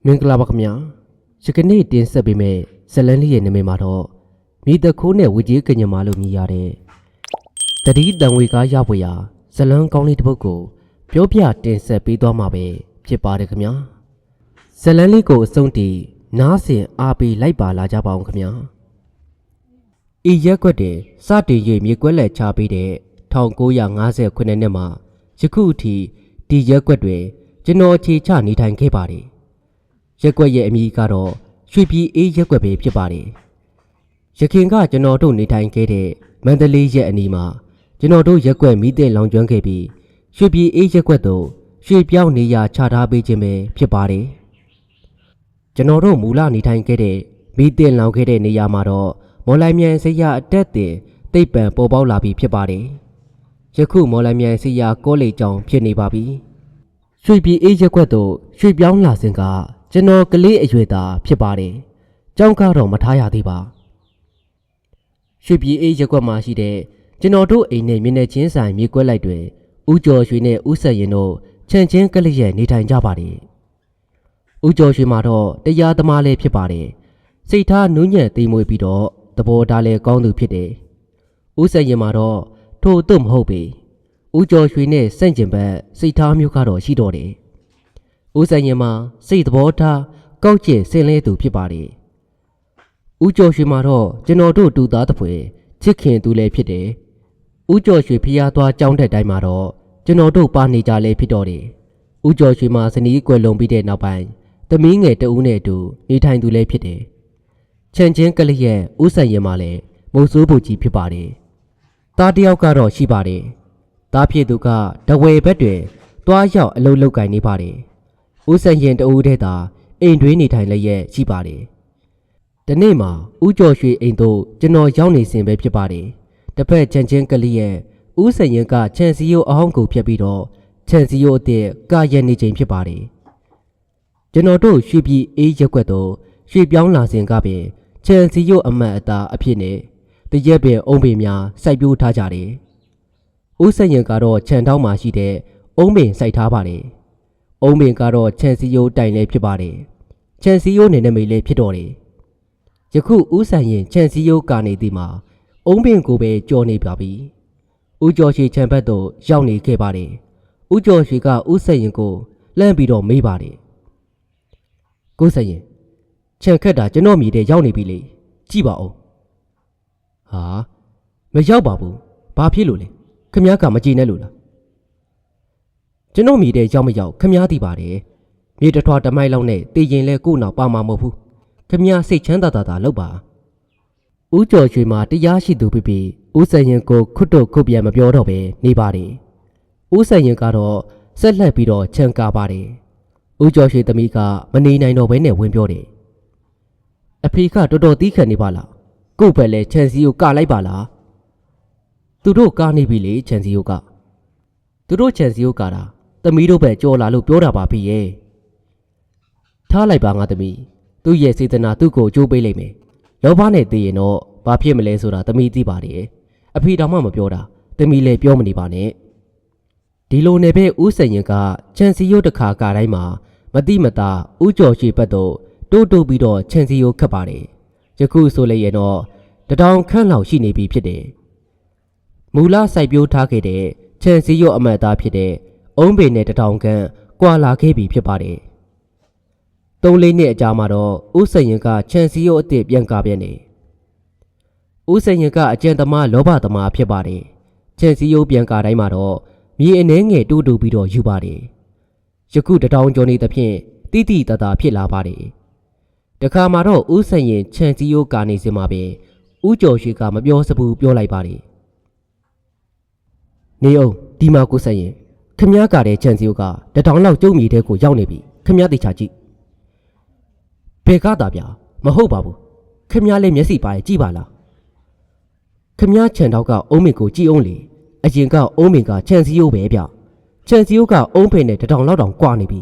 မင်္ဂလာပါခင်ဗျာယကနေ့တင်ဆက်ပေးမယ့်ဇလန်းလေးရဲ့နာမည်မှာတော့မိတခိုးနဲ့ဝကြီးကညမာလို့မြည်ရတဲ့တတိတန်ဝေကားရပွေရာဇလန်းကောင်းလေးတစ်ပုဒ်ကိုပြောပြတင်ဆက်ပေးသွားမှာပဲဖြစ်ပါတယ်ခင်ဗျာဇလန်းလေးကိုအဆုံးထိနားဆင်အားပေးလိုက်ပါလာကြပါအောင်ခင်ဗျာဤရက်ွက်တဲ့စတင်၍မြေကွက်လက်ချပေးတဲ့1950ခုနှစ်မှာယခုအထိဒီရက်ွက်တွေကျွန်တော်အခြေချနေထိုင်ခဲ့ပါတယ်ရက်ွက်ရဲ့အမည်ကတော့ရွှေပြည်အေးရက်ွက်ပဲဖြစ်ပါတယ်။ယခင်ကကျွန်တော်တို့နေထိုင်ခဲ့တဲ့မန္တလေးရက်အနီးမှာကျွန်တော်တို့ရက်ွက်မိတဲ့လောင်ကျွမ်းခဲ့ပြီးရွှေပြည်အေးရက်ွက်သို့ရွှေပြောင်းနေရာချထားပေးခြင်းပဲဖြစ်ပါတယ်။ကျွန်တော်တို့မူလနေထိုင်ခဲ့တဲ့မိတဲ့လောင်ခဲ့တဲ့နေရာမှာတော့မော်လိုက်မြိုင်စရာအတက်တင်တိတ်ပံပေါ်ပေါက်လာပြီးဖြစ်ပါတယ်။ယခုမော်လိုက်မြိုင်စရာကောလိပ်ကျောင်းဖြစ်နေပါပြီ။ရွှေပြည်အေးရက်ွက်သို့ရွှေပြောင်းလာစဉ်ကကျွန်တော်ကလေးအရွယ်သားဖြစ်ပါတယ်။ကျောင်းကတော့မထားရသေးပါ။ရွှေပြည်အေးရက်ွက်မှာရှိတဲ့ကျွန်တော်တို့အိမ်နဲ့မျက်နှာချင်းဆိုင်မြေကွက်လိုက်တွင်ဦးကျော်ရွှေနဲ့ဦးဆက်ရင်တို့ချန်ချင်းကလေးရဲ့နေထိုင်ကြပါတယ်။ဦးကျော်ရွှေမှာတော့တရားသမားလေးဖြစ်ပါတယ်။စိတ်ထားနူးညံ့သိမ်မွေ့ပြီးတော့သဘောထားလည်းကောင်းသူဖြစ်တယ်။ဦးဆက်ရင်မှာတော့ထို့သို့မဟုတ်ပေ။ဦးကျော်ရွှေနဲ့စန့်ကျင်ဘက်စိတ်ထားမျိုးကတော့ရှိတော့တယ်။ဦးဆိုင်ရင်မှာစိတ်သဘောထားကောက်ကျစ်ဆင်းလဲသူဖြစ်ပါတယ်။ဦးကျော်ရွှေမှာတော့ကျွန်တော်တို့တူသားတစ်ဖွဲချစ်ခင်သူလည်းဖြစ်တယ်။ဦးကျော်ရွှေဖျားသွားကြောင်းတဲ့တိုင်းမှာတော့ကျွန်တော်တို့ပါနေကြလဲဖြစ်တော့တယ်။ဦးကျော်ရွှေမှာဇနီးကွယ်လွန်ပြီးတဲ့နောက်ပိုင်းသမီးငယ်တဦးနဲ့အတူနေထိုင်သူလည်းဖြစ်တယ်။ချန်ချင်းကလေးရဲ့ဦးဆိုင်ရင်မှာလည်းမုတ်ဆိုးပူကြီးဖြစ်ပါတယ်။သားတယောက်ကတော့ရှိပါတယ်။သားဖြစ်သူကတဝဲဘက်တွင်တွားရောက်အလုပ်လုပ်ကင်နေပါတယ်။ဦးဆိုင်ရင်တဦးတည်းသာအိမ်တွင်းနေထိုင်လျက်ရှိပါတယ်။ဒီနေ့မှာဦးကျော်ရွှေအိမ်သို့ကျွန်တော်ရောက်နေစဉ်ပဲဖြစ်ပါတယ်။တစ်ဖက်ချန်ချင်းကလေးရဲ့ဦးဆိုင်ရင်ကချန်စီယိုအဟောင်းကိုဖြတ်ပြီးတော့ချန်စီယိုအစ်ကာရနေချိန်ဖြစ်ပါတယ်။ကျွန်တော်တို့ရွှေပြည်အေးရက်ွက်သို့ရွှေပြောင်းလာစဉ်ကပင်ချန်စီယိုအမတ်အသားအဖြစ်နဲ့တရက်ပင်အုံးပင်များစိုက်ပျိုးထားကြတယ်။ဦးဆိုင်ရင်ကတော့ခြံထောက်မှာရှိတဲ့အုံးပင်စိုက်ထားပါတယ်။အုံးပင်ကတော့ချန်စီယိုတိုင်လည်းဖြစ်ပါတယ်။ချန်စီယိုနေနမိတ်လည်းဖြစ်တော့တယ်။ယခုဦးဆိုင်ရင်ချန်စီယိုကနေသည်မှာအုံးပင်ကိုပဲကြော်နေပါပြီ။ဦးကျော်ရွှေခြံဘက်သို့ရောက်နေခဲ့ပါတယ်။ဦးကျော်ရွှေကဦးဆိုင်ရင်ကိုလှမ်းပြီးတော့မေးပါတယ်။ကိုဆိုင်ရင်ခြံခက်တာကျွန်တော်မြည်တဲ့ရောက်နေပြီလေ။ကြည့်ပါဦး။ဟာမရောက်ပါဘူး။ဘာဖြစ်လို့လဲ။ခမည်းကမကြည့်နဲ့လို့လား။ကျွန်တော်မိတဲ့ရောက်မရောက်ခမည်းသိပါတယ်မြေတထွားတမိုက်လောက်နဲ့တည်ရင်လဲကို့နောက်ပါမှာမဟုတ်ဘူးခမည်းစိတ်ချမ်းသာသာလောက်ပါဦးကျော်ရွှေမှာတရားရှိသူဖြစ်ပြီးဦးစံရင်ကိုခွတ်တော့ခုတ်ပြန်မပြောတော့ပဲနေပါတယ်ဦးစံရင်ကတော့ဆက်လက်ပြီးတော့ချန်ကာပါတယ်ဦးကျော်ရွှေသမီးကမနေနိုင်တော့ဘဲနဲ့ဝင်ပြောတယ်အဖေကတော်တော်သီးခံနေပါလားကို့ဘက်လဲချန်စီကိုကလိုက်ပါလားသူတို့ကားနေပြီလေချန်စီကိုကသူတို့ချန်စီကိုကတာသမီးတို့ပဲကြော်လာလို့ပြောတာပါဖေရဲ့ထားလိုက်ပါငါသမီးသူ့ရဲ့စေတနာသူ့ကိုကြိုးပေးလိုက်မယ်လောဘနဲ့သိရင်တော့ဘာဖြစ်မလဲဆိုတာသမီးသိပါတယ်အဖေတော်မှမပြောတာသမီးလည်းပြောမနေပါနဲ့ဒီလိုနဲ့ပဲဦးစံရင်ကချန်စီယိုတစ်ခါကတိုင်းမှာမတိမတာဦးကျော်ရွှေဘက်သို့တိုးပြီးတော့ချန်စီယိုခတ်ပါတယ်ယခုဆိုလည်းရင်တော့1000ခန့်လောက်ရှိနေပြီဖြစ်တယ်မူလစိုက်ပျိုးထားခဲ့တဲ့ချန်စီယိုအမတ်သားဖြစ်တဲ့အုံးပင်နဲ့1000ခန့်ကွာလာခဲ့ပြီဖြစ်ပါတယ်။3-4နှစ်အကြာမှာတော့ဦးစံရင်ကချန်စီယိုအစ်စ်ပြန်ကားပြန်နေ။ဦးစံရင်ကအကျဉ်သမားလောဘသမားဖြစ်ပါတယ်။ချန်စီယိုပြန်ကားတိုင်းမှာတော့မြေအနှဲငယ်တူပြီးတော့ယူပါတယ်။ယခု1000ကျော်နေသဖြင့်တိတိတသာဖြစ်လာပါတယ်။တခါမှာတော့ဦးစံရင်ချန်စီယိုကာနေစင်မှာပဲဦးကျော်ရွှေကမပြောစဘူးပြောလိုက်ပါတယ်။နေအောင်ဒီမှာကိုစံရင်ခမည်းကတဲ့ချန်စီယိုက1000လောက်ကျုံမြေတဲ့ကိုရောက်နေပြီခမည်းသိချာကြည့်ဘယ်ကားတာဗျာမဟုတ်ပါဘူးခမည်းလေးမျက်စိပါရဲ့ကြည့်ပါလားခမည်းခြံထောက်ကအုံးမင်ကိုကြည့်အောင်လေအရင်ကအုံးမင်ကချန်စီယိုပဲဗျချန်စီယိုကအုံးဖိနဲ့1000လောက်တောင်ကွာနေပြီ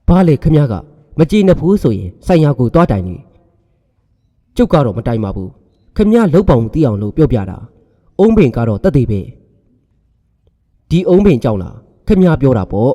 ဘာလေခမည်းကမကြည့်နဲ့ဘူးဆိုရင်ဆိုင်ရာကိုသွားတိုင်နေကျုပ်ကတော့မတိုင်ပါဘူးခမည်းလုတ်ပေါင်သိအောင်လို့ပြောပြတာအုံးပင်ကတော့တက်သေးပဲဒီအုံးပင်ကြောင့်လားခမည်းပြောတာပေါ့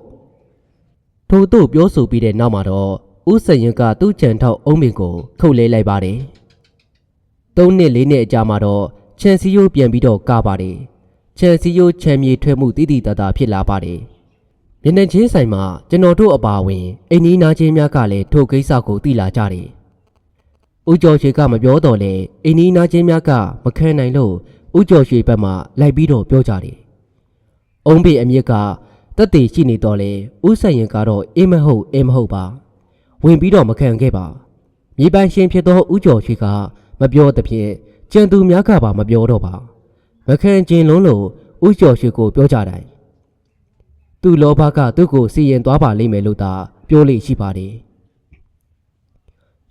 ထို့သို့ပြောဆိုပြီးတဲ့နောက်မှာတော့ဦးစံရင်ကသူ့ကြံထောက်အုံးပင်ကိုခုတ်လဲလိုက်ပါတယ်။၃နှစ်၄နှစ်အကြာမှာတော့ခြံစည်းရိုးပြန်ပြီးတော့ကပါတယ်။ခြံစည်းရိုးခြံမြေထွက်မှုတိတိတတ်တာဖြစ်လာပါတယ်။မျက်နှာချင်းဆိုင်မှာကျွန်တော်တို့အပါအဝင်အိမ်နီးနားချင်းများကလည်းထိုကိစ္စကိုသိလာကြတယ်။ဦးကျော်ရွှေကမပြောတော့လေအိမ်နီးနားချင်းများကမခံနိုင်လို့ဦးကျော်ရွှေဘက်မှလိုက်ပြီးတော့ပြောကြတယ်။အုံးပင်အမြစ်ကတက်တည်ရှိနေတော့လေဦးစံရင်ကတော့အင်းမဟုတ်ပါဝင်ပြီးတော့မခံခဲ့ပါမြေပိုင်ရှင်ဖြစ်သောဦးကျော်ရွှေကမပြောသဖြင့်ကြံသူများကပါမပြောတော့ပါမခံခြင်းလုံးလို့ဦးကျော်ရွှေကိုပြောကြတိုင်းသူ့လောဘကသူ့ကိုစီရင်သွားပါလိမ့်မယ်လို့သာပြောလိမ့်ရှိပါတယ်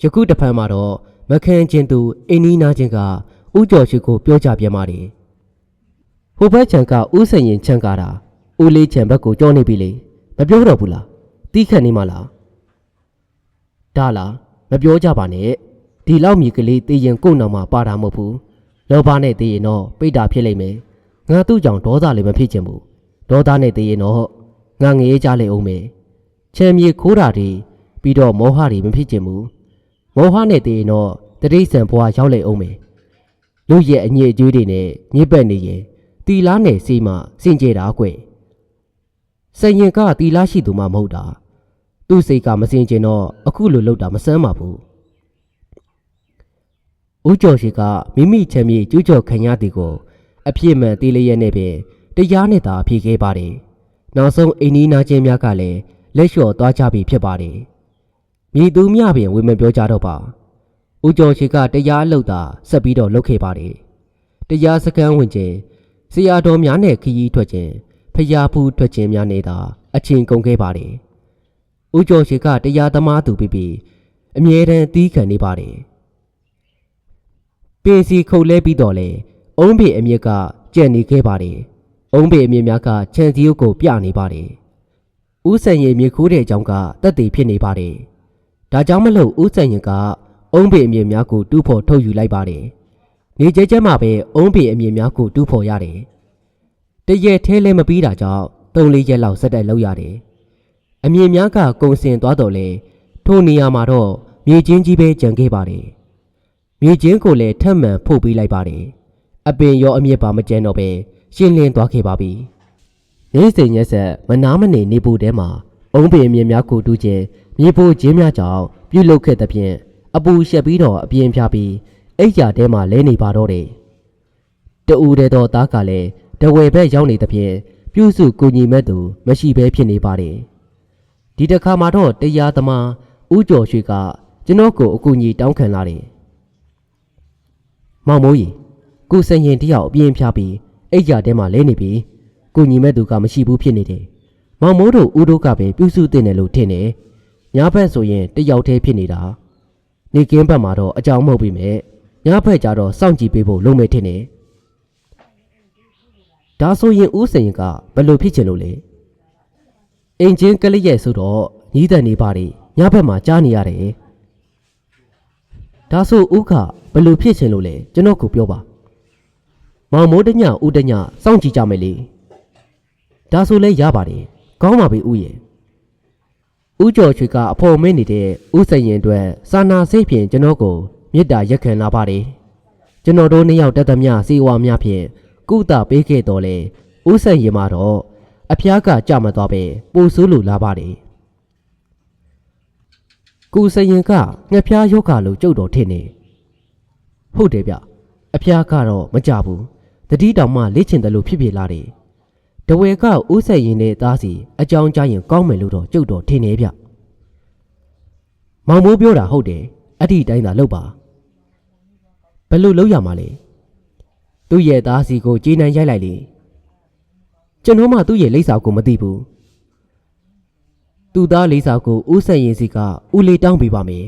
ယခုတဖန်မှာတော့မခံခြင်းသူအင်းနီးနာချင်းကဦးကျော်ရွှေကိုပြောကြပြန်ပါတယ်ဟိုဘက်ခြံကဦးစံရင်ချမ်းကားတာဦးလေးချံဘက်ကိုကြောနေပြီလေမပြောတော့ဘူးလားတီးခတ်နေမှလားဒါလားမပြောကြပါနဲ့ဒီလောက်မြေကလေးတည်ရင်ကို့နောက်မှာပါတာမဟုတ်ဘူးလောဘနဲ့တည်ရင်တော့ပိတ်တာဖြစ်လိမ့်မယ်ငါသူ့ကြောင့်ဒေါသလည်းမဖြစ်ချင်ဘူးဒေါသနဲ့တည်ရင်တော့ငါငရေကြလိမ့်အောင်မယ်ချမ်းမြေခိုးတာတွေပြီးတော့မောဟတွေမဖြစ်ချင်ဘူးမောဟနဲ့တည်ရင်တော့တတိဆန်ဘွားရောက်လိမ့်အောင်မယ်လူရဲ့အညစ်အကြေးတွေနဲ့ညစ်ပတ်နေရင်တီလားနဲ့စီမစင်ကြယ်တာကွစင်ရင်ကတီလားရှိသူမှမဟုတ်တာသူ့စိတ်ကမစင်ကျင်တော့အခုလိုလုပ်တာမဆန်းပါဘူးဦးကျော်ရှိကမိမိချမ်းမြေကျူးကျော်ခံရသည်ကိုအပြစ်မှန်တီးလျက်နဲ့ပင်တရားနဲ့သာဖြေခဲ့ပါတယ်နောက်ဆုံးအိမ်နီးနားချင်းများကလည်းလက်လျှော့သွားကြပြီဖြစ်ပါတယ်မိသူမြပင်ဝေမပြောကြတော့ပါဦးကျော်ရှိကတရားအလုပ်သာဆက်ပြီးတော့လုပ်ခဲ့ပါတယ်တရားစခန်းဝင်ခြင်းဆရာတော်များနဲ့ခရီးထွက်ခြင်းဖျားဖူးထွက်ခြင်းများနဲ့သာအချိန်ကုန်ခဲ့ပါတယ်ဦးကျော်ရှိကတရားသမားသူပြီးအမြဲတမ်းတီးခံနေပါတယ်ပင်စီခုတ်လဲပြီးတော့လေအုံးပေအမြစ်ကကြံ့နေခဲ့ပါတယ်အုံးပေအမြစ်များကခြံစည်းရိုးကိုပြနေပါတယ်ဦးစံရင်မြေခိုးတဲ့အကြောင်းကတက်တည်ဖြစ်နေပါတယ်ဒါကြောင့်မလို့ဦးစံရင်ကအုံးပေအမြစ်များကိုတူးဖော်ထုတ်ယူလိုက်ပါတယ်နေကျကျမှပဲအုံးပေအမြစ်များကိုတူးဖော်ရတယ်တရက်ထဲလဲမပြီးတာကြောင့်3-4ရက်လောက်ဆက်တိုက်လုပ်ရတယ်အမြင်များကကုံစင်သွားတော့လေထိုနေရာမှာတော့မြေချင်းကြီးပဲကြံခဲ့ပါတယ်မြေချင်းကိုလည်းထပ်မံဖို့ပေးလိုက်ပါတယ်အပင်ရောအမြစ်ပါမကျန်တော့ပဲရှင်းလင်းသွားခဲ့ပါပြီနေ့စဉ်ရက်ဆက်မနာမနေနေဖို့တဲမှာအုံးပင်အမြစ်များကိုတူးခြင်းမြေပိုးခြင်းများကြောင့်ပြုတ်လုခဲ့တဲ့ဖြင့်အပူရှက်ပြီးတော့အပြင်းပြပြီးအိတ်ရာတဲမှာလဲနေပါတော့တယ်တူတဲ့တော့သားကလည်းတဝဲဘက်ရောက်နေတဲ့ဖြင့်ပြုစုကူညီမဲ့သူမရှိဘဲဖြစ်နေပါတယ်ဒီတစ်ခါမှာတော့တရားသမားဦးကျော်ရွှေကကျွန်တော်ကိုအကူအညီတောင်းခံလာတယ်မောင်မိုးကြီးကိုစင်ရင်တယောက်အပြင်းပြပြီးအိတ်ကြတဲမှာလဲနေပြီကူညီမဲ့သူကမရှိဘူးဖြစ်နေတယ်မောင်မိုးတို့ဦးတို့ကပဲပြုစုတင်တယ်လို့ထင်တယ်ညဘက်ဆိုရင်တယောက်တည်းဖြစ်နေတာနေကင်းဘက်မှာတော့အကြောင်းမဟုတ်ပြီမဲ့ညဘက်ကျတော့စောင့်ကြည့်ပေးဖို့လုံးမဲ့ထင်တယ်ဒါဆိုရင်ဦးစင်ရင်ကဘယ်လိုဖြစ်ချင်လို့လဲအင်ဂျင်ကလေးရဲ့ဆိုတော့ညီးတန်နေပါလေညဘက်မှာကြားနေရတယ်ဒါဆိုဦးကဘယ်လိုဖြစ်ချင်လို့လဲကျွန်တော်ကိုပြောပါမောင်မိုးတညဦးတညစောင့်ကြည့်ကြမယ်လေဒါဆိုလဲရပါတယ်ကောင်းပါပြီဦးရဲ့ဦးကျော်ချွေကအဖော်မင်းနေတဲ့ဦးစင်ရင်အတွက်စာနာစိတ်ဖြင့်ကျွန်တော်ကိုမေတ္တာရက်ခံလာပါတယ်ကျွန်တော်တို့နှစ်ယောက်တက်သမျှစီဝါများဖြင့်ကုသပေးခဲ့တော်လဲဦးစင်ရင်မှာတော့အဖျားကကြမသွားပဲပိုဆိုးလို့လာပါတယ်ကိုစရင်ကငှက်ဖျားယောဂလို့ကြုတ်တော်ထင်နေဟုတ်တယ်ဗျအဖျားကတော့မကြဘူးတတိတောင်မှလေ့ချင်တယ်လို့ဖြစ်လာတယ်တဝဲကဦးဆက်ရင်နဲ့သားစီအကြောင်းကြားရင်ကောင်းမယ်လို့တော့ကြုတ်တော်ထင်နေဗျမောင်မိုးပြောတာဟုတ်တယ်အဲ့ဒီတိုင်းသာလုပ်ပါဘယ်လိုလုပ်ရမှာလဲသူ့ရဲ့သားစီကိုကြေးနှံရိုက်လိုက်လေကျွန်တော်မှသူ့ရဲ့လိပ်စာကိုမသိဘူးသူ့သားလိပ်စာကိုဦးဆက်ရင်စီကဦးလေးတောင်းပေးပါမယ်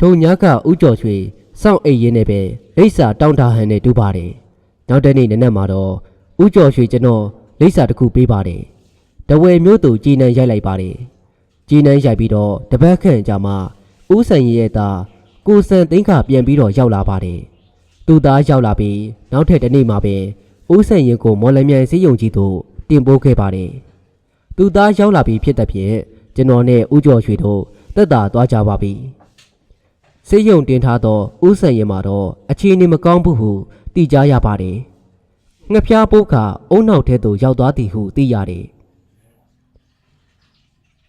ဒုံညာကဦးကျော်ရွှေစောင့်အိတ်ရင်းနဲ့ပဲလိပ်စာတောင်းတာဟန်နဲ့တူပါတယ်နောက်တနေ့နနက်မှာတော့ဦးကျော်ရွှေကျွန်တော်လိပ်စာတစ်ခုပေးပါတယ်တဝဲမျိုးသူကြေးနှံရိုက်လိုက်ပါတယ်ကြေးနှံရိုက်ပြီးတော့တပတ်ခန့်ကြာမှဦးဆက်ရင်ရဲ့သားကိုစံသိန်းကပြန်ပြီးတော့ရောက်လာပါတယ်သူ့သားရောက်လာပြီးနောက်ထပ်တစ်နေ့မှာပဲဦးဆက်ရင်ကိုမော်လမြိုင်စေးရုံကြီးသို့တင်ပို့ခဲ့ပါတယ် သူသားရောက်လာပြီးဖြစ်တဲ့ဖြင့်ကျွန်တော်နဲ့ဦးကျော်ရွှေတို့တက်တာသွားကြပါပြီစေယုံတင်ထားသောဦးဆန်ရင်မှာတော့အခြေအနေမကောင်းဘူးဟုသိကြရပါတယ်ငှက်ဖျားပိုးကအုံနောက်ထဲသို့ရောက်သွားသည်ဟုသိရတယ်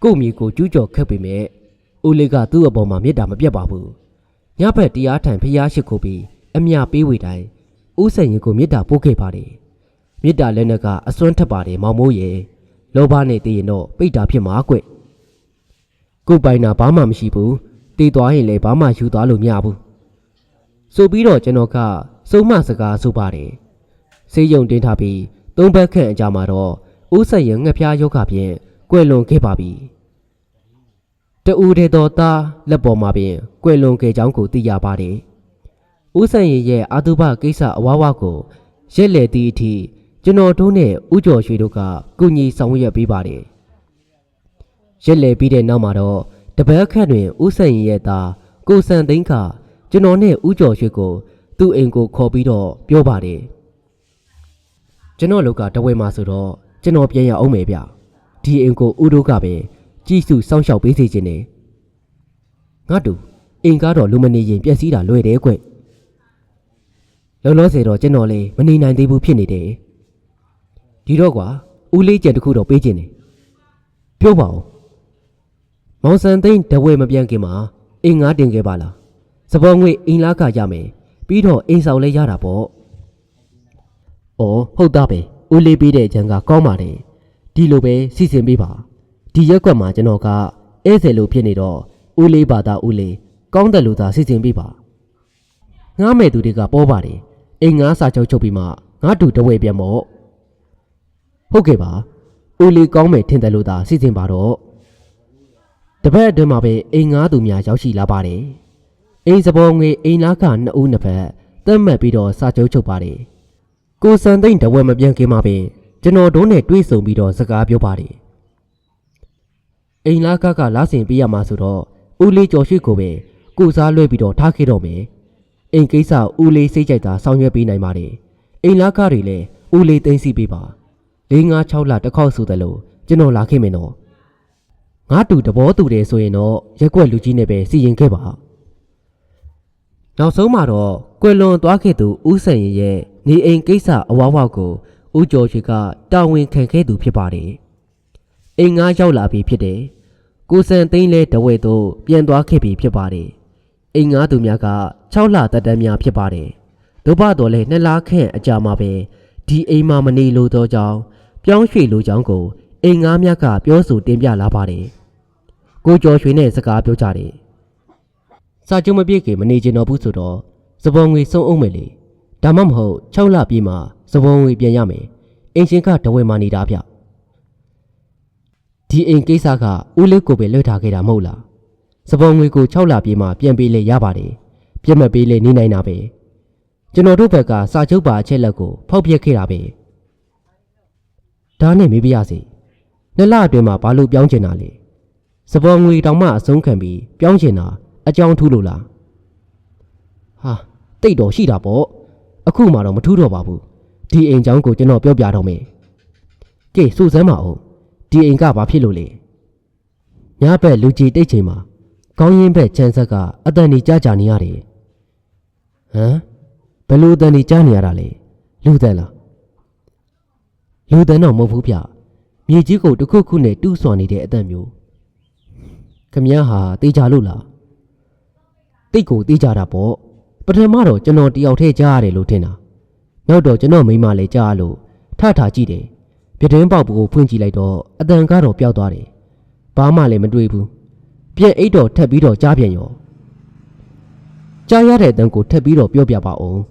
ကို့မြေကိုကျူးကျော်ခက်ပေမဲ့ဦးလေးကသူ့အပေါ်မှာမေတ္တာမပြတ်ပါဘူးညဘက်တရားထံဖျားရှိခိုးပြီးအမြပေးဝေတိုင်းဦးဆန်ရင်ကိုမေတ္တာပို့ခဲ့ပါတယ်မေတ္တာလည်းနဲ့ကအစွမ်းထက်ပါတယ်မောင်မိုးရဲ့လောဘနဲ့တည်ရင်တော့ပိတ်တာဖြစ်မှာကွကိုပိုင်နာဘာမှမရှိဘူးတည်သွားရင်လည်းဘာမှယူသွားလို့မရဘူးဆိုပြီးတော့ကျွန်တော်ကစုံမစကားဆိုပါတယ်စေယုံတင်ထားပြီးသုံးဘက်ခန့်အကြာမှာတော့ဦးဆက်ရင်ငှက်ဖျားယောဂဖြင့်ကွယ်လွန်ခဲ့ပါပြီတူတဲ့တော်သားလက်ပေါ်မှာပင်ကွယ်လွန်ခဲ့ကြောင်းကိုသိရပါတယ်ဦးဆက်ရင်ရဲ့အာတုဘကိစ္စအဝါဝကိုရက်လေသည့်အထိကျွန်တော်တို့နဲ့ဦးကျော်ရွှေတို့ကကုညီဆောင်ရွက်ပေးပါတယ်ရက်လေပြီးတဲ့နောက်မှာတော့တပတ်ခန့်တွင်ဦးဆက်ရင်ရဲ့သားကိုစံသိန်းကကျွန်တော်နဲ့ဦးကျော်ရွှေကိုသူ့အိမ်ကိုခေါ်ပြီးတော့ပြောပါတယ်ကျွန်တော်တို့ကတဝဲမှာဆိုတော့ကျွန်တော်ပြန်ရအောင်မယ်ဗျဒီအိမ်ကိုဦးတို့ကပဲကြီးစုစောင့်ရှောက်ပေးစေခြင်းနဲ့ငါတို့အိမ်ကားတော့လူမနေရင်ပြက်စီးတာလွယ်တယ်ကွလောလောဆယ်တော့ကျွန်တော်လည်းမနေနိုင်သေးဘူးဖြစ်နေတယ်ဒီတော့ကွာဦးလေးကျန်တစ်ခုတော့ပေးခြင်းနဲ့ပြောပါဦးမောင်စံသိန်းတဝဲမပြန်ခင်မှာအိမ်ငါတင်ခဲ့ပါလားစပေါ်ငွေအိမ်လားကရမယ်ပြီးတော့အိမ်ဆောင်လဲရတာပေါ့ဟုတ်သားပဲဦးလေးပေးတဲ့အချမ်းကကောင်းပါတယ်ဒီလိုပဲစီစဉ်ပေးပါဒီရက်ကွက်မှာကျွန်တော်ကဧည့်သည်လိုဖြစ်နေတော့ဦးလေးပါသားဦးလေးကောင်းတယ်လို့သာစီစဉ်ပေးပါငားမဲ့သူတွေကပေါ်ပါတယ်အိမ်ငါစာချုပ်ချုပ်ပြီးမှငါတူတဝဲပြန်မို့ဟုတ်ကဲ့ပါဦးလေးကောင်းမယ်ထင်တယ်လို့သာစီစဉ်ပါတော့တပတ်အတွင်းမှာပဲအိမ်ငါသူများရောက်ရှိလာပါတယ်အိမ်စပေါ်ငွေအိမ်လားက2ဦးနှစ်ဖက်တတ်မှတ်ပြီးတော့စာချုပ်ချုပ်ပါတယ်ကိုစံသိန်းတဝဲမပြန်ခင်မှာပင်ကျွန်တော်တို့နဲ့တွေ့ဆုံပြီးတော့စကားပြောပါတယ်အိမ်လားကလားစင်ပေးရမှာဆိုတော့ဦးလေးကျော်ရှိကိုပဲကိုစားလွှဲပြီးတော့ထားခဲ့တော့မယ်အိမ်ကိစ္စဦးလေးစိတ်ကြိုက်တာဆောင်ရွက်ပေးနိုင်ပါတယ်အိမ်လားကတွေလည်းဦးလေးသိမ်းစီပေးပါ4-5-6လတစ်ခေါက်ဆိုတယ်လို့ကျွန်တော်လာခဲ့မယ်နော်ငါတူတဘောတူတယ်ဆိုရင်တော့ရက်ွက်လူကြီးနဲ့ပဲစီရင်ခဲ့ပါနောက်ဆုံးမှာတော့ကွယ်လွန်သွားခဲ့သူဦးဆန်ရင်ရဲ့နေအိမ်ကိစ္စအဝါဝကိုဦးကျော်ရွှေကတာဝန်ခံခဲ့သူဖြစ်ပါတယ်အိမ်ငါရောက်လာပြီဖြစ်တယ်ကိုစံသိန်းလဲတဝဲသို့ပြန်သွားခဲ့ပြီဖြစ်ပါတယ်အိမ်ငါသူများက6လတက်တန်းများဖြစ်ပါတယ်ဒုဘတော်လဲ2လခန့်အကြာမှာပဲဒီအိမ်မှာမနေလို့တော့ကြောင်းပြောင်းရွှေ့လိုကြောင်းကိုအိမ်ငါများကပြောဆိုတင်ပြလာပါတယ်ကိုကျော်ရွှေနဲ့စကားပြောကြတယ်စာချုပ်မပြည့်ခင်မနေချင်တော့ဘူးဆိုတော့စပေါ်ငွေစုံအောင်မယ်လေဒါမှမဟုတ်6လပြည့်မှစပေါ်ငွေပြန်ရမယ်အင်ရှင်ကတဝဲမှနေတာဗျဒီအိမ်ကိစ္စကဦးလေးကိုပဲလွှတ်ထားခဲ့တာမဟုတ်လားစပေါ်ငွေကို6လပြည့်မှပြန်ပေးလေရပါတယ်ပြတ်မပေးလေနေနိုင်တာပဲကျွန်တော်တို့ဘက်ကစာချုပ်ပါအချက်လက်ကိုဖောက်ပြက်ခဲ့တာပဲဒါနဲ့မေးပြရစီ2လအတွင်းမှာဘာလို့ပြောင်းချင်တာလဲစပေါ်ငွေတောင်မှအဆုံးခံပြီးပြောင်းချင်တာအကြောင်းထူးလို့လားဟာတိတ်တော်ရှိတာပေါ့အခုမှတော့မထူးတော့ပါဘူးဒီအိမ်เจ้าကိုကျွန်တော်ပြောပြတော့မယ်ကဲစူစမ်းပါဦးဒီအိမ်ကဘာဖြစ်လို့လဲညဘက်လူကြီးတိတ်ချိန်မှာကောင်းရင်ဘက်ချမ်းဆက်ကအတန်ကြီးကြားကြနေရတယ်ဟမ်ဘယ်လိုအတန်ကြီးကြားနေရတာလဲလူတန်လားလူတန်တော့မဟုတ်ဘူးဗျမြေကြီးကိုတစ်ခုခုနဲ့တူးဆွာနေတဲ့အတန်မျိုးခမည်းဟာတေးကြလို့လားတိတ်ကိုတေးကြတာပေါ့ပထမတော့ကျွန်တော်တယောက်တည်းကြားရတယ်လို့ထင်တာနောက်တော့ကျွန်တော်မိမလည်းကြားလို့ထထကြည့်တယ်ပြတင်းပေါက်ကိုဖွင့်ကြည့်လိုက်တော့အတန်ကားတော့ပျောက်သွားတယ်ဘာမှလည်းမတွေ့ဘူးပြက်အိတ်တော့ထပ်ပြီးတော့ကြားပြန်ရောကြားရတဲ့အတန်ကိုထပ်ပြီးတော့ပြောပြပါအောင်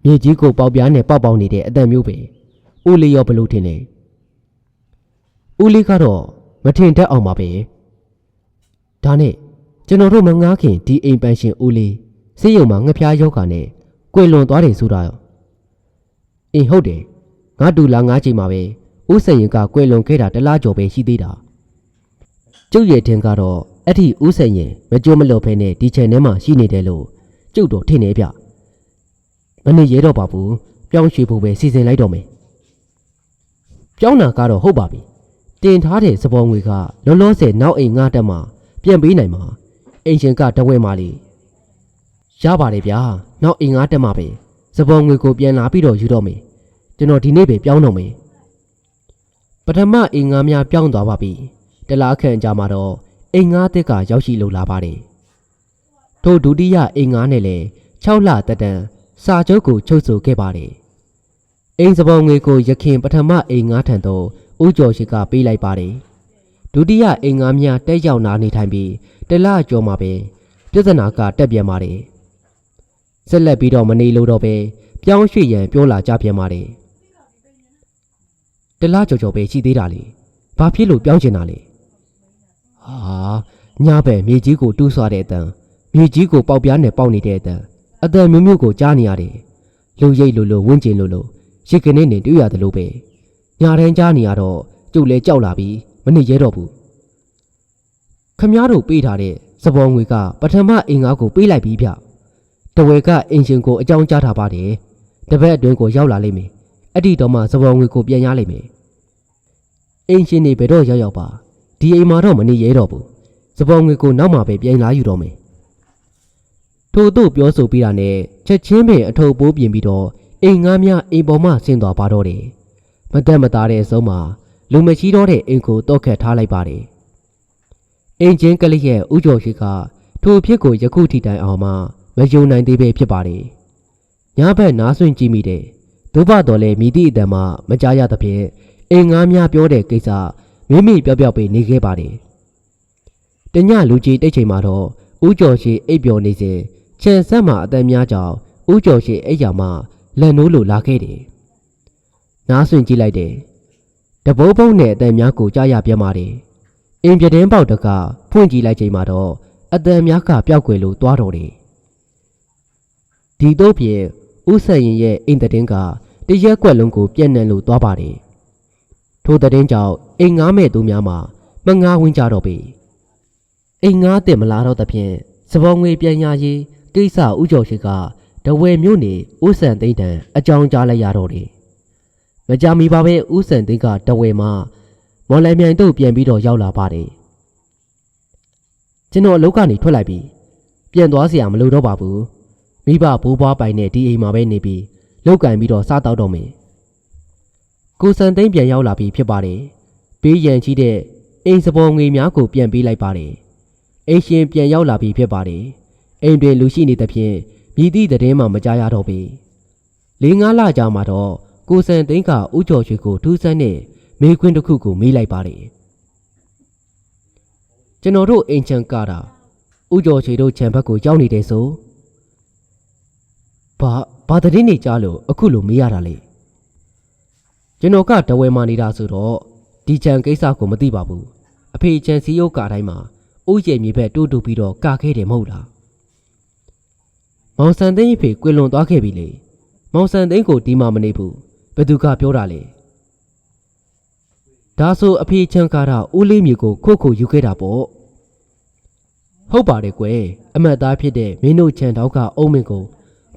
မြေကြီးကိုပေါက်ပြားနဲ့ပေါက်ပေါက်နေတဲ့အတန်မျိုးပဲဦးလေးရောဘလို့ထင်လဲဦးလေးကတော့မထင်တတ်အောင်ပါပဲဒါနဲ့ကျွန်တော်တို့မငားခင်ဒီအိမ်ပန်းရှင်ဦးလေးစေးရုံမှာငှက်ဖျားယောဂါနဲ့ကွယ်လွန်သွားတယ်ဆိုတာရောအင်းဟုတ်တယ်ငါတူလာငါးချိန်မှာပဲဦးစင်ရင်ကကွယ်လွန်ခဲ့တာတလားကျော်ပဲရှိသေးတာကျုပ်ရဲ့ထင်ကတော့အဲ့ဒီဦးစင်ရင်မကြိုးမလွတ်ဖဲနဲ့ဒီချိန်ထဲမှာရှိနေတယ်လို့ကျုပ်တော့ထင်နေဗျမနေရတော့ပါဘူးပြောင်းရွှေ့ဖို့ပဲစီစဉ်လိုက်တော့မယ်ပြောင်းတာကတော့ဟုတ်ပါပြီ တင်ထားတဲ့စပေါ်ငွေကလောလောဆယ်နောက်အိမ်ငှားတက်မှပြန်ပေးနိုင်မှာအင်ရှင်ကတဝဲမာလီရပါတယ်ဗျာနောက်အိမ်ငှားတက်မှပဲစပေါ်ငွေကိုပြန်လာပြီးတော့ယူတော့မယ်ကျွန်တော်ဒီနေ့ပဲပြောင်းတော့မယ်ပထမအိမ်ငှားများပြောင်းသွားပါပြီတလားခန့်ကြာမှတော့အိမ်ငှားသစ်ကရောက်ရှိလို့လာပါတယ်ထို့ဒုတိယအိမ်ငှားနဲ့လည်း6လတက်တန်းစာချုပ်ကိုချုပ်ဆိုခဲ့ပါတယ်အိမ်စပေါ်ငွေကိုရခင်ပထမအိမ်ငှားထံသို့ဦးကျော်ရှိကပေးလိုက်ပါတယ်ဒုတိယအိမ်ငှားများတက်ရောက်နာနေထိုင်ပြီးတလကျော်မှပဲပြဿနာကတက်ပြန်ပါတယ်ဆက်လက်ပြီးတော့မနေလို့တော့ပဲပြောင်းရွှေ့ရန်ပြောလာကြပြန်ပါတယ်တလကျော်ကျော်ပဲရှိသေးတာလေဘာဖြစ်လို့ပြောင်းချင်တာလဲဟာညဘက်မြေကြီးကိုတူးဆွားတဲ့အတန်မြေကြီးကိုပေါက်ပြားနဲ့ပေါက်နေတဲ့အတန်အတန်မျိုးမျိုးကိုကြားနေရတယ်လူရိတ်လိုဝန်းကျင်လိုရစ်ကနေနေတွေ့ရတယ်လို့ပဲညာတန်းကြားနေရတော့ကျုပ်လဲကြောက်လာပြီးမနေရဲတော့ဘူးခမည်းတော်ပေးထားတဲ့စပေါ်ငွေကပထမအင်္ဂါကိုပေးလိုက်ပြီးဗျတဝဲကအင်ရှင်ကိုအကြောင်းကြားထားပါတယ်တပတ်အတွင်းကိုရောက်လာလိမ့်မယ်အဲ့ဒီတော့မှစပေါ်ငွေကိုပြန်ရလိမ့်မယ်အင်ရှင်နေဘယ်တော့ရောက်ပါဒီအိမ်မှာတော့မနေရဲတော့ဘူးစပေါ်ငွေကိုနောက်မှပဲပြန်လာယူတော့မယ်ထို့သို့ပြောဆိုပြီးတာနဲ့ချက်ချင်းပင်အထုပ်ပိုးပြင်ပြီးတော့အိမ်ငါးများအိမ်ပေါ်မှဆင်းသွားပါတော့တယ်မတက်မသားတဲ့အဆုံးမှာလူမရှိတော့တဲ့အိမ်ကိုတော့ခတ်ထားလိုက်ပါတယ်အင်ဂျင်ကလေးရဲ့ဥကျော်ရှိကထိုဖြစ်ကိုယခုထိတိုင်အောင်မှမယုံနိုင်သေးပဲဖြစ်ပါတယ်ညဘက်နားဆွင့်ကြည့်မိတယ်ဒုဗတော်လည်းမိသည့်အတန်မှမကြားရသဖြင့်အိမ်ငါးများပြောတဲ့ကိစ္စမိမိပြောပြပေးနေခဲ့ပါတယ်တညလူကြီးတိတ်ချိန်မှာတော့ဥကျော်ရှိအိပ်ပျော်နေစဉ်ခြံဆက်မှာအတန်များကြောင်ဥကျော်ရှိအိပ်ရာမှလက်နိုးလိုလာခဲ့တယ်နားဆွင့်ကြည့်လိုက်တယ်တဘိုးဘုံနဲ့အတန်များကိုကြားရပြန်ပါတယ်အင်ပြတင်းပေါက်တကဖွင့်ကြည့်လိုက်ချိန်မှာတော့အတန်များကပျောက်ကွယ်လို့သွားတော်တယ်ဒီတော့ဖြင့်ဥဆက်ရင်ရဲ့အိမ်တတင်းကတရက်ကွက်လုံးကိုပြန့်နှံ့လို့သွားပါတယ်ထိုတတင်းကြောင့်အိမ်ငားမဲ့သူများမှာမငားဝင်ကြတော့ပြီအိမ်ငားတင်မလာတော့သဖြင့်စပေါ်ငွေပြန်ရရေးကိစ္စဥကျော်ရှိကတဝဲမြို့နေဥဆန်သိန်းတန်အကြောင်းကြားလိုက်ရတော့တယ်မကြမီပါပဲဥဆန်သိန်းကတဝဲမှာမော်လမြိုင်တို့ပြန်ပြီးတော့ရောက်လာပါတယ်ကျွန်တော်အလုပ်ကနေထွက်လိုက်ပြီးပြန်သွားစရာမလိုတော့ပါဘူးမိဘဘိုးဘွားပိုင်နဲ့ဒီအိမ်မှာပဲနေပြီးလောက်ကင်ပြီးတော့စားတောက်တော့မယ်ကိုစံသိန်းပြန်ရောက်လာပြီးဖြစ်ပါတယ်ပေးရန်ကြီးတဲ့အိမ်စပေါ်ငွေများကိုပြန်ပေးလိုက်ပါတယ်အိမ်ရှင်ပြန်ရောက်လာပြီးဖြစ်ပါတယ်အိမ်တွင်လူရှိနေသဖြင့်မြည်သည့်တဲ့မှမကြားရတော့ပေ4-5လကြာမှတော့ကိုစံသိန်းကဥကျော်ရွှေကိုထူးဆန်းတဲ့မေးခွန်းတစ်ခုကိုမေးလိုက်ပါတယ်ကျွန်တော်တို့အိမ်ချန်ကတာဥကျော်ရွှေတို့ခြံဘက်ကိုရောက်နေတယ်ဆိုဘာတဲ့နေကြလို့အခုလိုမေးရတာလေကျွန်တော်ကတဝဲမာနေတာဆိုတော့ဒီခြံကိစ္စကိုမသိပါဘူးအဖေခြံစီယိုးကာတိုင်းမှာဥယျာဉ်မြေဘက်တိုးပြီးတော့ကာခဲ့တယ်မဟုတ်လားမောင်စံသိန်းဖေကွင်လွန်သွားခဲ့ပြီလေမောင်စံသိန်းကိုဒီမှာမနေဘူးဘယ်သူကပြောတာလဲဒါဆိုအဖေချန်ကာတာဦးလေးမြေကိုခုတ်ယူခဲ့တာပေါ့ဟုတ်ပါတယ်ကွယ်အမတ်သားဖြစ်တဲ့မင်းတို့ချန်တောက်ကအုံးမင်းကို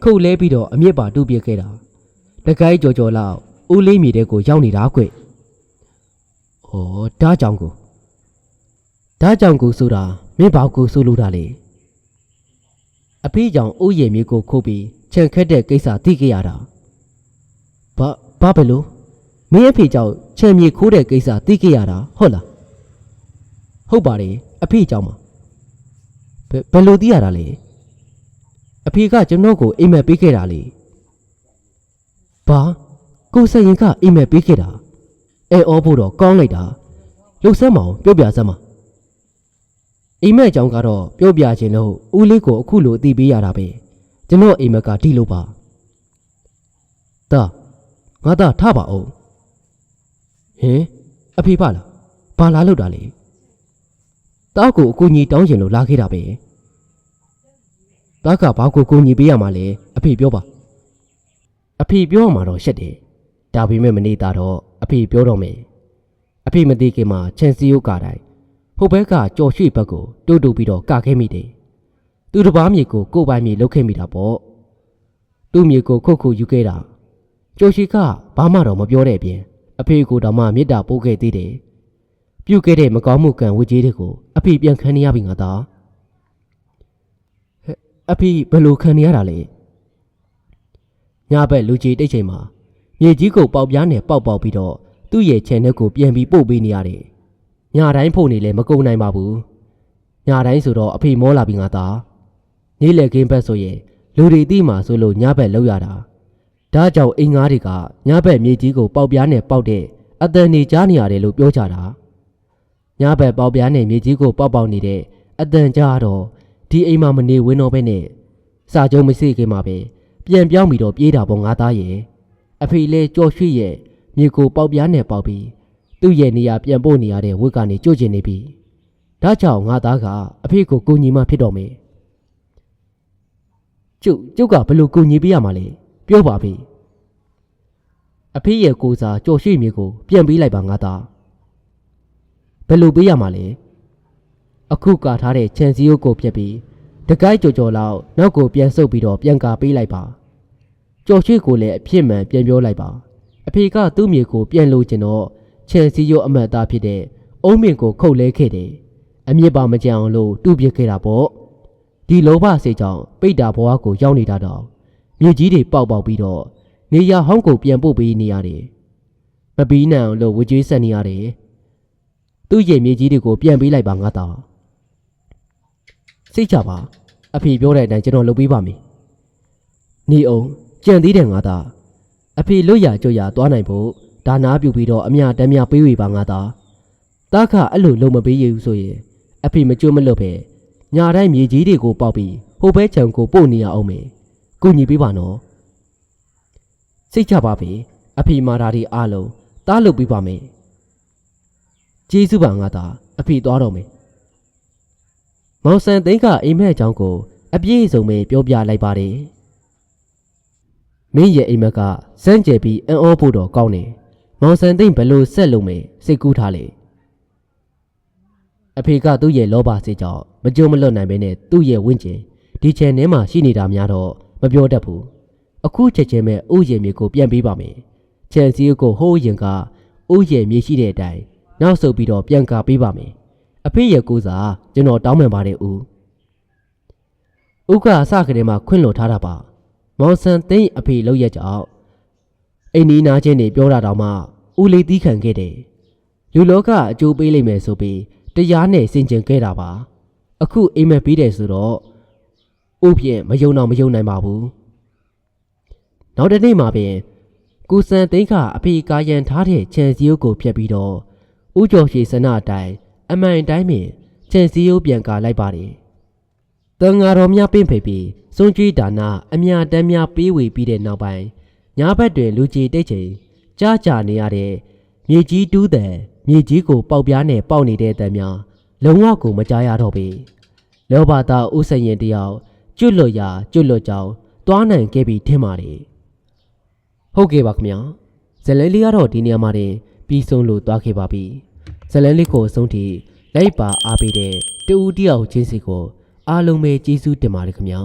ခုတ်လဲပြီးတော့အမြစ်ပါတူးပြခဲ့တာတကိုင်းကြော်လောက်ဦးလေးမြေတဲ့ကိုရောက်နေတာကွဩဒါကြောင့်ကိုဆိုတာမင်းဘာကိုဆိုလို့တာလေအဖေကြောင့်ဥယျာဉ်မြေကိုခုတ်ပြီးခြံခက်တဲ့ကိစ္စသိခဲ့ရတာဘာပဲလို့မင်းအဖေကြောင့်ခြံမြေခိုးတဲ့ကိစ္စသိခဲ့ရတာဟုတ်လားဟုတ်ပါတယ်အဖေကြောင့်ပါဘယ်လိုသိရတာလဲအဖေကကျွန်တော်ကိုအိမ်မက်ပေးခဲ့တာလေဘာကိုစရင်ကအိမ်မက်ပေးခဲ့တာအော်ဖို့တော့ကောင်းလိုက်တာလှုပ်ဆမ်းမအောင်ပြောပြစမ်းပါအိမ်မက်ကြောင့်ကတော့ပြောပြခြင်းလို့ဦးလေးကိုအခုလိုအသိပေးရတာပဲကျွန်တော်အိမ်မက်ကဒီလိုပါငါသားထပါအောင်ဟင်အဖေပါလားဘာလာလို့တာလဲတားကိုအကူကြီးတောင်းရင်လို့လာခဲ့တာပဲတားကဘာကိုကူညီပေးရမှာလဲအဖေပြောပါအဖေပြောမှာတော့ရှက်တယ်ဒါပေမဲ့မနေတာတော့အဖေပြောတော့မယ်အဖေမသိခင်မှာချန်စီယိုကာတိုင်းဟိုဘက်ကကြော်ရွှေ့ဘက်ကိုတိုးပြီးတော့ကခဲ့မိတယ်သူတစ်ပါးမြေကိုကိုယ်ပိုင်မြေလုတ်ခဲ့မိတာပေါ့သူ့မြေကိုခုတ်ယူခဲ့တာကျော်ရှိကဘာမှတော့မပြောတဲ့အပြင်အဖေကိုတော့မှမေတ္တာပို့ခဲ့သေးတယ် ပြုတ်ခဲ့တဲ့မကောင်းမှုကံဝကြီးတွေကိုအဖေပြန်ခံနေရပြီငါသားအဖေဘယ်လိုခံနေရတာလဲညဘက်လူကြီးတိတ်ချိန်မှာမြေကြီးကိုပေါက်ပြားနဲ့ပေါက်ပြီးတော့သူ့ရဲ့ခြံထဲကိုပြန်ပြီးပို့ပေးနေရတယ်ညတိုင်းဖို့နေလဲမကုန်နိုင်ပါဘူးညတိုင်းဆိုတော့အဖေမောလာပြီငါသားနေ့လည်ခင်းဘက်ဆိုရင်လူတွေသိမှဆိုလို့ညဘက်လောက်ရတာဒါကြောင့်အိမ်ငါးတွေကညဘက်မြေကြီးကိုပေါက်ပြားနဲ့ပေါက်တဲ့အတန်နေကြားနေရတယ်လို့ပြောကြတာညဘက်ပေါက်ပြားနဲ့မြေကြီးကိုပေါက်နေတဲ့အတန်ကြားတော့ဒီအိမ်မှာမနေဝင်းတော့ပဲနဲ့စာကြုံမစိခင်မှာပဲပြန်ပြောင်းပြီးတော့ပြေးတာပေါ့ငါသားရဲ့အဖေလဲကြော်ရွှေ့ရဲ့မြေကိုပေါက်ပြားနဲ့ပေါက်ပြီးသူ့ရဲ့နေရာပြန်ပို့နေရတဲ့ဝက်ကနေကြွကျင်နေပြီဒါကြောင့်ငါသားကအဖေကိုကူညီမှဖြစ်တော့မယ်ကျုပ်ကဘယ်လိုကူညီပေးရမှာလဲပြောပါဖေအဖေရဲ့ကိုစားကြော်ရွှေ့မြေကိုပြန်ပေးလိုက်ပါငါသားဘယ်လိုပေးရမှာလဲအခုကာထားတဲ့ခြံစည်းရိုးကိုပြက်ပြီးတကိုက်ကြော်လောက်နောက်ကိုပြန်ဆုပ်ပြီးတော့ပြန်ကာပေးလိုက်ပါကြော်ရွှေ့ကိုလည်းအဖြစ်မှန်ပြန်ပြောလိုက်ပါအဖေကသူ့မြေကိုပြန်လို့ကျင်တော့ခြံစည်းရိုးအမတ်သားဖြစ်တဲ့အုံးမြင့်ကိုခုတ်လဲခဲ့တယ်အမြင့်ပါမကြအောင်လို့တူးပစ်ခဲ့တာပေါ့ဒီလောဘစိတ်ကြောင့်ပိတ်တာဘွားကိုရောက်နေတာတော့မြေကြီးတွေပေါက်ပြီးတော့နေရဟောင်းကိုပြန်ပို့ပေးနေရတယ်မပီးနိုင်အောင်လို့ဝကြွေးဆက်နေရတယ်သူ့ရဲ့မြေကြီးတွေကိုပြန်ပေးလိုက်ပါငါသားစိတ်ချပါအဖေပြောတဲ့အတိုင်းကျွန်တော်လုပ်ပေးပါမယ်နေအောင်ကြံသေးတယ်ငါသားအဖေလွတ်ရကြွရသွားနိုင်ဖို့ဒါနာပြုပြီးတော့အမြတမ်းမြပေးဝေပါငါသားတားခအဲ့လိုလုံးမပေးရဘူးဆိုရင်အဖေမကြွမလွတ်ပဲညာတိုင်းမြေကြီးတွေကိုပေါက်ပြီးဟိုဘဲချံကိုပို့နေရအောင်မယ်ကုညီပေးပါနော်စိတ်ချပါဖေအဖေမာတာဒီအားလုံးတားလုပ်ပေးပါမယ်ကျေးဇူးပါငါသားအဖေသွားတော့မယ်မောင်ဆန်သိန်းကအိမ်မက်အကြောင်းကိုအပြည့်အစုံပဲပြောပြလိုက်ပါတယ်မင်းရဲ့အိမ်မက်ကစမ်းကြယ်ပြီးအံ့ဩဖို့တော့ကောင်းတယ်မောင်ဆန်သိန်းဘယ်လိုဆက်လုပ်မယ်စိတ်ကူးထားလေအဖေကသူ့ရဲ့လောဘစိတ်ကြောင့်မကြုံမလွတ်နိုင်ပဲနဲ့သူ့ရဲ့ဝင့်ကျင်ဒီချန်ထဲမှာရှိနေတာများတော့မပြောတတ်ဘူးအခုချက်ချင်းပဲဥယျာဉ်မြေကိုပြန်ပေးပါမယ်ခြံစည်းကိုဟိုးရင်ကဥယျာဉ်မြေရှိတဲ့အတိုင်းနောက်ဆုတ်ပြီးတော့ပြန်ကာပေးပါမယ်အဖေရဲ့ကိုစားကျွန်တော်တောင်းပန်ပါတယ်ဦးကအစကတည်းကခွင့်လွှတ်ထားတာပါမောင်ဆန်သိန်းအဖေလောက်ရကြောက်အိမ်နီးနားချင်းတွေပြောတာတောင်မှဦးလေးသီးခံခဲ့တယ်လူလောကအကျိုးပေးလိမ့်မယ်ဆိုပြီးတရားနဲ့ဆင်ခြင်ခဲ့တာပါအခုအိမ်မက်ပြီးတယ်ဆိုတော့ဥဖြင့်မယုံတော့မယုံနိုင်ပါဘူးနောက်တစ်နေ့မှာပင်ကိုစံသိန်းကအဖေကာယံထားတဲ့ခြံစည်းရိုးကိုဖျက်ပြီးတော့ဦးကျော်ရှိစနအတိုင်းအမှန်တိုင်းပင်ခြံစည်းရိုးပြန်ကာလိုက်ပါတယ်တန်ဃာတော်များပင့်ဖိတ်ပြီးစွန့်ကြွေးဒါနာအမြတမ်းများပေးဝေပြီးတဲ့နောက်ပိုင်းညာဘက်တွင်လူကြီးတိတ်ချိန်ကြားကြနေရတဲ့မြေကြီးတူးတဲ့မြေကြီးကိုပေါက်ပြားနဲ့ပေါက်နေတဲ့အတန်များလုံးဝကိုမကြားရတော့ပေလောဘသားဥဆိုင်ရင်တယောက်ကျွတ်လွတ်ကြောင်းသွားနိုင်ခဲ့ပြီးထင်ပါတယ်ဟုတ်ကဲ့ပါခင်ဗျာဇလန်လေးကတော့ဒီနေရာမှာတင်ပြီးဆုံးလို့သွားခဲ့ပါပြီဇလန်လေးကိုအဆုံးထိလိုက်ပါအားပေးတဲ့တူဦးတယောက်ချင်းစီကိုအားလုံးပဲကျေးဇူးတင်ပါတယ်ခင်ဗျာ